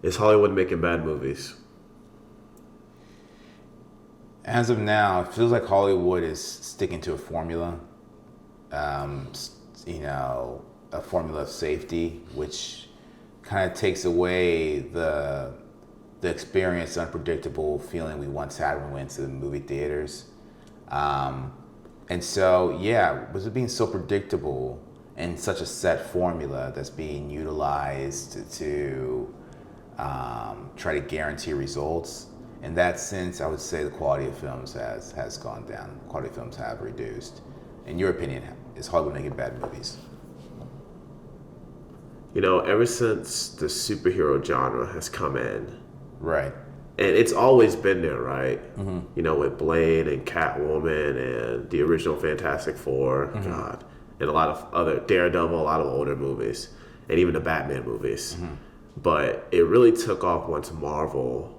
Is Hollywood making bad movies? As of now, it feels like Hollywood is sticking to a formula. Um, a formula of safety, which kind of takes away the experience, unpredictable feeling we once had when we went to the movie theaters. Um, and so, yeah, was it being so predictable and such a set formula that's being utilized to try to guarantee results? In that sense, I would say the quality of films has gone down. Quality of films have reduced. In your opinion, is Hollywood making bad movies? Ever since the superhero genre has come in, Right. and it's always been there, right? With Blade and Catwoman and the original Fantastic Four, God, and a lot of other Daredevil, a lot of older movies, and even the Batman movies. But it really took off once Marvel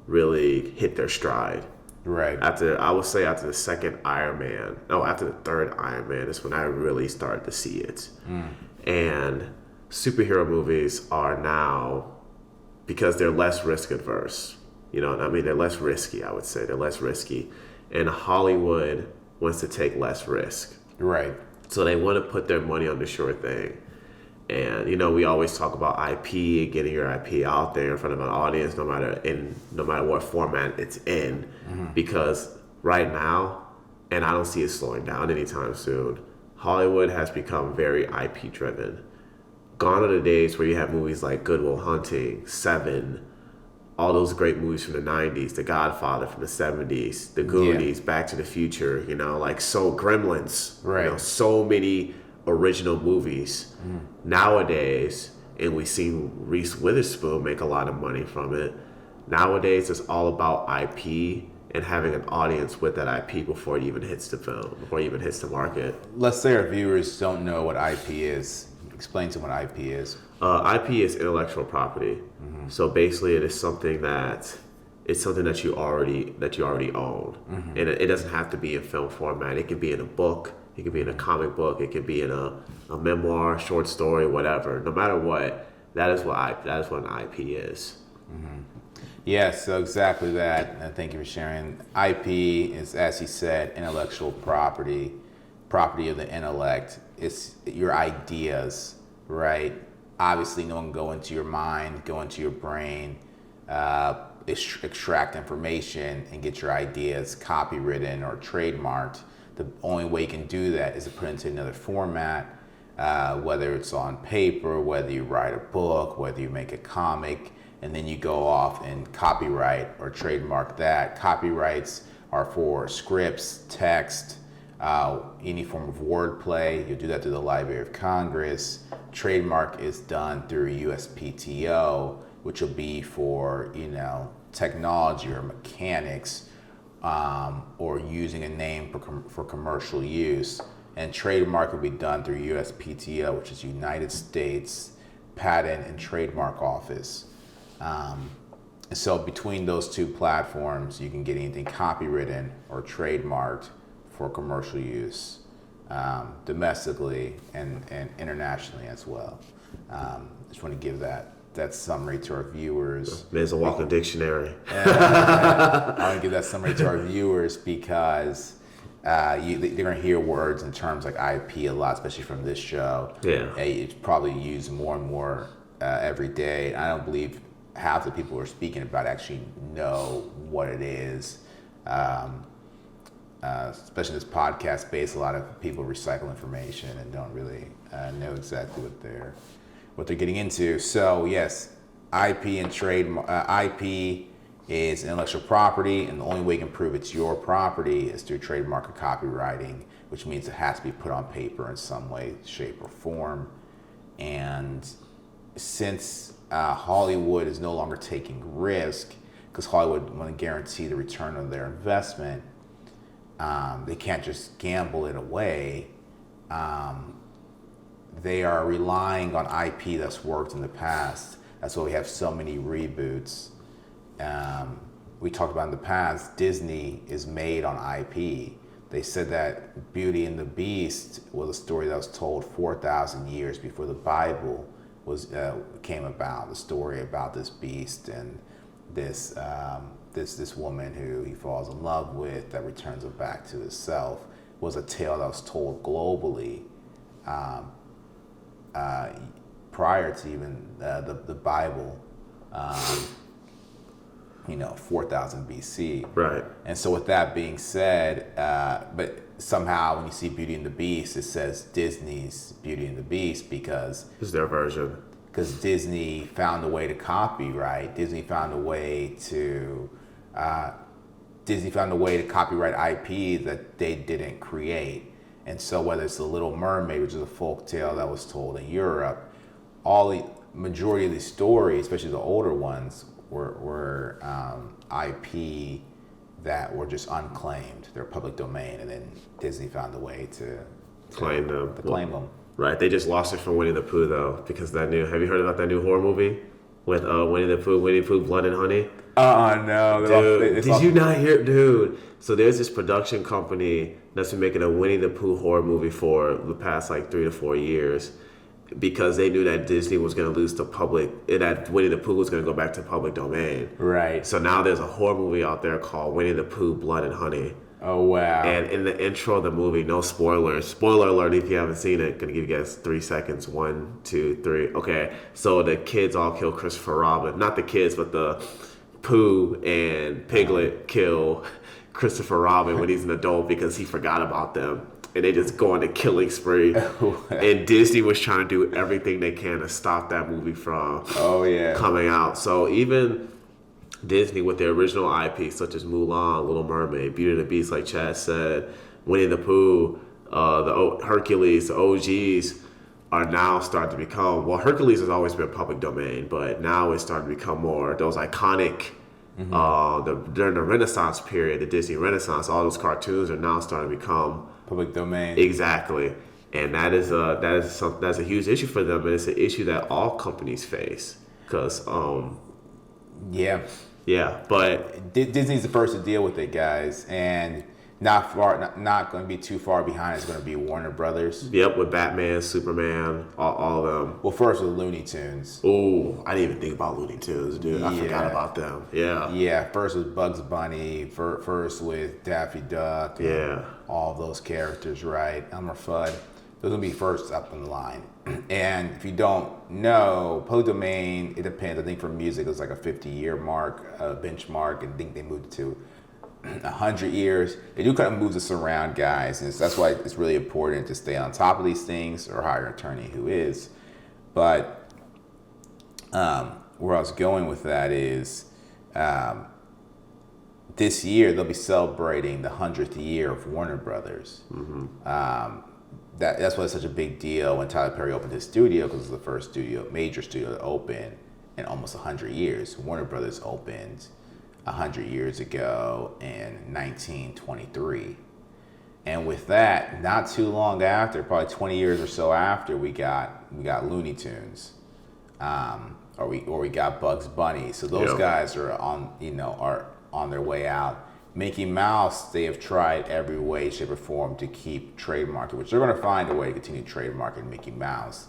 really hit their stride. Right. I would say after the second Iron Man, no, after the third Iron Man is when I really started to see it. And superhero movies are now, because they're less risk adverse. You know what I mean? They're less risky, I would say. They're less risky. And Hollywood wants to take less risk. Right. So they want to put their money on the sure thing. And we always talk about IP and getting your IP out there in front of an audience, no matter what format it's in, because right now, and I don't see it slowing down anytime soon, Hollywood has become very IP driven. Gone are the days where you have movies like Good Will Hunting, Seven, all those great movies from the 90s, The Godfather from the 70s, The Goonies, Back to the Future, Gremlins, Right. So many original movies. Nowadays, and we've seen Reese Witherspoon make a lot of money from it. Nowadays, it's all about IP and having an audience with that IP before it even hits the film, before it even hits the market. Let's say our viewers don't know what IP is. Explain to them what IP is. IP is intellectual property. So basically, it is something that you already own, and it doesn't have to be in film format. It can be in a book. It could be in a comic book. It could be in a memoir, short story, whatever. No matter what, that is what an IP is. Yes, so exactly that. And thank you for sharing. IP is, as he said, intellectual property of the intellect. It's your ideas, right? Obviously, no one can go into your mind, go into your brain, extract information, and get your ideas copywritten or trademarked. The only way you can do that is to put it into another format, whether it's on paper, whether you write a book, whether you make a comic, and then you go off and copyright or trademark that. Copyrights are for scripts, text, any form of wordplay. You'll do that through the Library of Congress. Trademark is done through USPTO, which will be for technology or mechanics. Or using a name for commercial use. And trademark will be done through USPTO, which is United States Patent and Trademark Office. So between those two platforms, you can get anything copywritten or trademarked for commercial use, domestically and internationally as well. Just want to give that summary to our viewers. There's a walking dictionary. I want to give that summary to our viewers because they're going to hear words and terms like IP a lot, especially from this show. Yeah. It's probably used more and more every day. I don't believe half the people who are speaking about it actually know what it is. Especially this podcast space, a lot of people recycle information and don't really know exactly what they're getting into. So yes, IP and IP is intellectual property, and the only way you can prove it's your property is through trademark or copywriting, which means it has to be put on paper in some way, shape, or form. And since Hollywood is no longer taking risk, because Hollywood want to guarantee the return of their investment, they can't just gamble it away. They are relying on IP that's worked in the past. That's why we have so many reboots. We talked about in the past, Disney is made on IP. They said that Beauty and the Beast was a story that was told 4,000 years before the Bible came about. The story about this beast and this woman who he falls in love with that returns him back to himself was a tale that was told globally prior to even the Bible. 4000 BC. Right. And so with that being said, but somehow when you see Beauty and the Beast, it says Disney's Beauty and the Beast because It's their version. Because Disney found a way to copyright. Disney found a way to copyright IP that they didn't create. And so whether it's The Little Mermaid, which is a folk tale that was told in Europe, all the majority of these stories, especially the older ones, were IP that were just unclaimed. They're public domain, and then Disney found a way to claim them. Right. They just lost it from Winnie the Pooh though, because have you heard about that new horror movie with Winnie the Pooh, Blood and Honey? No. Dude, did you not hear, dude? So there's this production company that's been making a Winnie the Pooh horror movie for the past 3 to 4 years, because they knew that Disney was going to lose to public, that Winnie the Pooh was going to go back to public domain. Right. So now there's a horror movie out there called Winnie the Pooh, Blood and Honey. Oh, wow. And in the intro of the movie, no spoilers. Spoiler alert if you haven't seen it. Gonna give you guys 3 seconds. 1, 2, 3. Okay. So the kids all kill Christopher Robin. Not the kids, but the Pooh and Piglet kill Christopher Robin when he's an adult because he forgot about them. And they just go on a killing spree. And Disney was trying to do everything they can to stop that movie from coming out. So even Disney with their original IP, such as Mulan, Little Mermaid, Beauty and the Beast, like Chad said, Winnie the Pooh, Hercules, the OGs are now starting to become, well, Hercules has always been public domain, but now it's starting to become more those iconic, during the Renaissance period, the Disney Renaissance, all those cartoons are now starting to become public domain. Exactly. And that's a huge issue for them, and it's an issue that all companies face. Because, but Disney's the first to deal with it, guys, and not going to be too far behind is going to be Warner Brothers. Yep, with Batman, Superman, all of them. Well, first with Looney Tunes. Oh, I didn't even think about Looney Tunes, dude. I forgot about them. Yeah. Yeah, first with Bugs Bunny, first with Daffy Duck. Yeah. All of those characters, right? Elmer Fudd. Those will be first up in the line. And if you don't know, public domain, it depends. I think for music, it's like a 50-year mark, benchmark, and I think they moved to 100 years. They do kind of move this around, guys, and that's why it's really important to stay on top of these things or hire an attorney who is. But where I was going with that is this year they'll be celebrating the 100th year of Warner Brothers. That's why it's such a big deal when Tyler Perry opened his studio, because it's the first major studio to open in almost 100 years. Warner Brothers opened 100 years ago in 1923. And with that, not too long after, probably 20 years or so after, we got Looney Tunes, or we got Bugs Bunny. So those guys are on their way out. Mickey Mouse, they have tried every way, shape, or form to keep trademarking, which they're going to find a way to continue trademarking Mickey Mouse.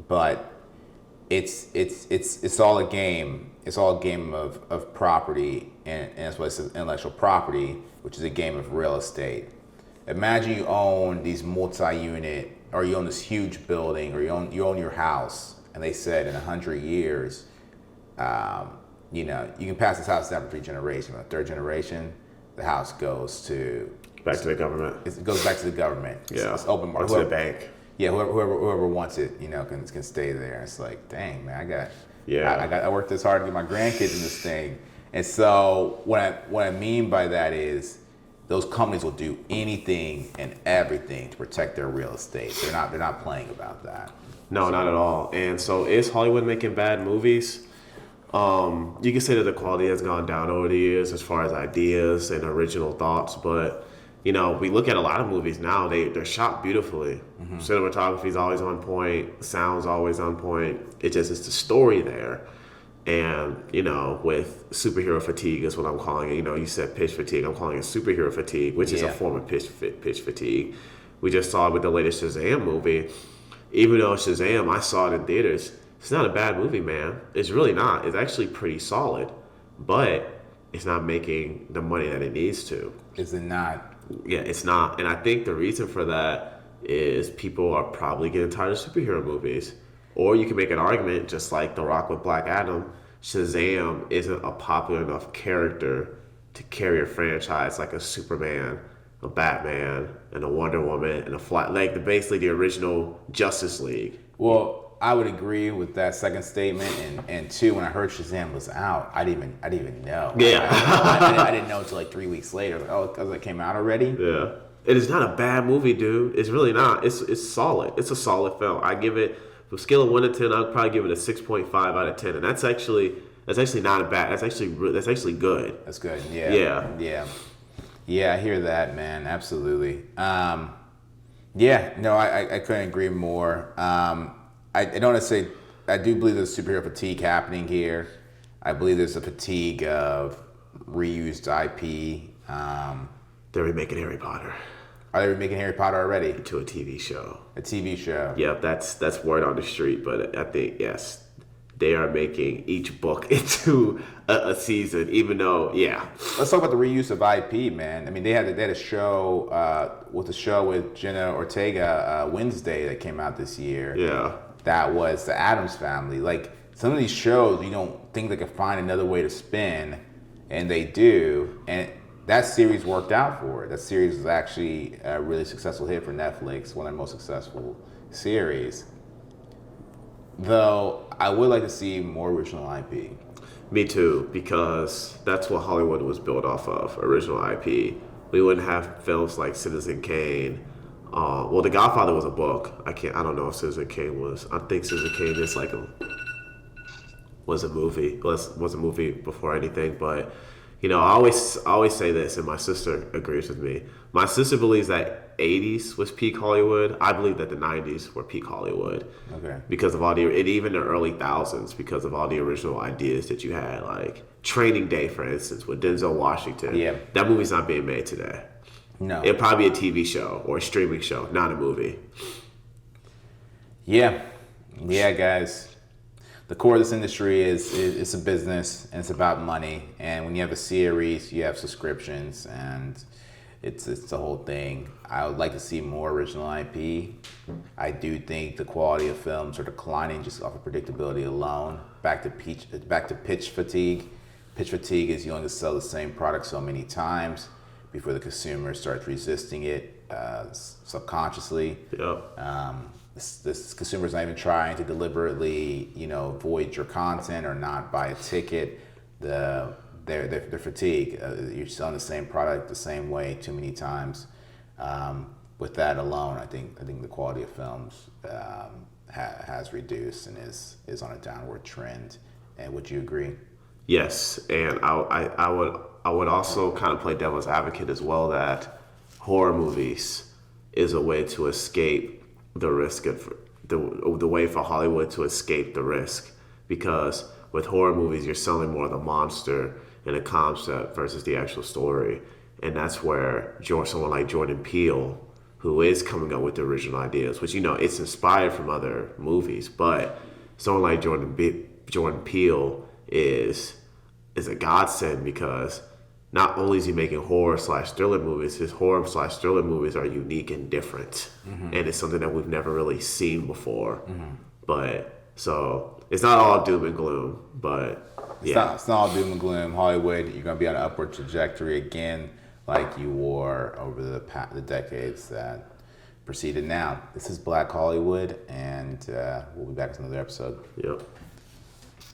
But it's all a game. It's all a game of property, and that's why it's intellectual property, which is a game of real estate. Imagine you own these multi-unit, or you own this huge building, or you own your house, and they said in 100 years, you can pass this house down for 3 generations. In the 3rd generation, the house goes back to the government. It goes back to the government. It's open market. Or to the bank. Yeah, whoever wants it, can stay there. It's like, dang, man, I worked this hard to get my grandkids in this thing. And so what I mean by that is those companies will do anything and everything to protect their real estate. They're not playing about that. No, not at all. And so is Hollywood making bad movies? You can say that the quality has gone down over the years as far as ideas and original thoughts, but we look at a lot of movies now, they're shot beautifully. Cinematography is always on point, sound's always on point. It's the story there. And, with superhero fatigue is what I'm calling it. You said pitch fatigue, I'm calling it superhero fatigue, which is a form of pitch fatigue. We just saw it with the latest Shazam movie. even though Shazam, I saw it in theaters. It's not a bad movie, man. It's really not. It's actually pretty solid, but it's not making the money that it needs to. Is it not? Yeah, it's not. And I think the reason for that is people are probably getting tired of superhero movies. Or you can make an argument, just like The Rock with Black Adam, Shazam isn't a popular enough character to carry a franchise like a Superman, a Batman, and a Wonder Woman, and a like basically the original Justice League. Well, I would agree with that second statement, and two, when I heard Shazam was out, I didn't even know. Yeah, I didn't know until like 3 weeks later. Like, oh, because it came out already. Yeah, it is not a bad movie, dude. It's really not. It's solid. It's a solid film. I give it, from scale of 1 to 10, I'd probably give it a 6.5 out of 10, and that's actually not a bad. That's actually good. That's good. Yeah. I hear that, man. Absolutely. Yeah. No, I couldn't agree more. I don't want to say, I do believe there's superhero fatigue happening here. I believe there's a fatigue of reused IP. They're remaking Harry Potter. Are they remaking Harry Potter already? To a TV show. A TV show. Yeah, that's word on the street, but I think, yes, they are making each book into a season, even though, yeah. Let's talk about the reuse of IP, man. I mean, they had a show with Jenna Ortega Wednesday that came out this year. Yeah. That was the Addams Family. Like, some of these shows, you don't think they could find another way to spin, and they do. And that series worked out for it. That series was actually a really successful hit for Netflix, one of their most successful series. Though, I would like to see more original IP. Me too, because that's what Hollywood was built off of, original IP. We wouldn't have films like Citizen Kane. Well, The Godfather was a book. I don't know if Citizen Kane was. I think Citizen Kane is like was a movie. Was a movie before anything. But I always say this, and my sister agrees with me. My sister believes that '80s was peak Hollywood. I believe that the '90s were peak Hollywood. Okay. Because of and even the early thousands, because of all the original ideas that you had, like Training Day, for instance, with Denzel Washington. Yeah. That movie's not being made today. No. It'd probably be a TV show or a streaming show, not a movie. Yeah, guys. The core of this industry is a business, and it's about money. And when you have a series, you have subscriptions, and it's the whole thing. I would like to see more original IP. I do think the quality of films are declining just off of predictability alone. Back to pitch fatigue. Pitch fatigue is you only sell the same product so many times before the consumer starts resisting it subconsciously. Yep. This consumer's not even trying to deliberately, void your content or not buy a ticket. They're fatigued. You're selling the same product the same way too many times. With that alone, I think the quality of films has reduced and is on a downward trend. And would you agree? Yes, and I would also kind of play devil's advocate as well, that horror movies is a way to escape the risk of the way for Hollywood to escape the risk, because with horror movies you're selling more of the monster and the concept versus the actual story, and that's where someone like Jordan Peele, who is coming up with the original ideas, which it's inspired from other movies, but someone like Jordan Peele is a godsend, because not only is he making horror/thriller movies, his horror/thriller movies are unique and different. Mm-hmm. And it's something that we've never really seen before. Mm-hmm. But so it's not all doom and gloom, but yeah. It's not all doom and gloom. Hollywood, you're going to be on an upward trajectory again, like you were over the decades that preceded now. This is Black Hollywood, and we'll be back with another episode. Yep.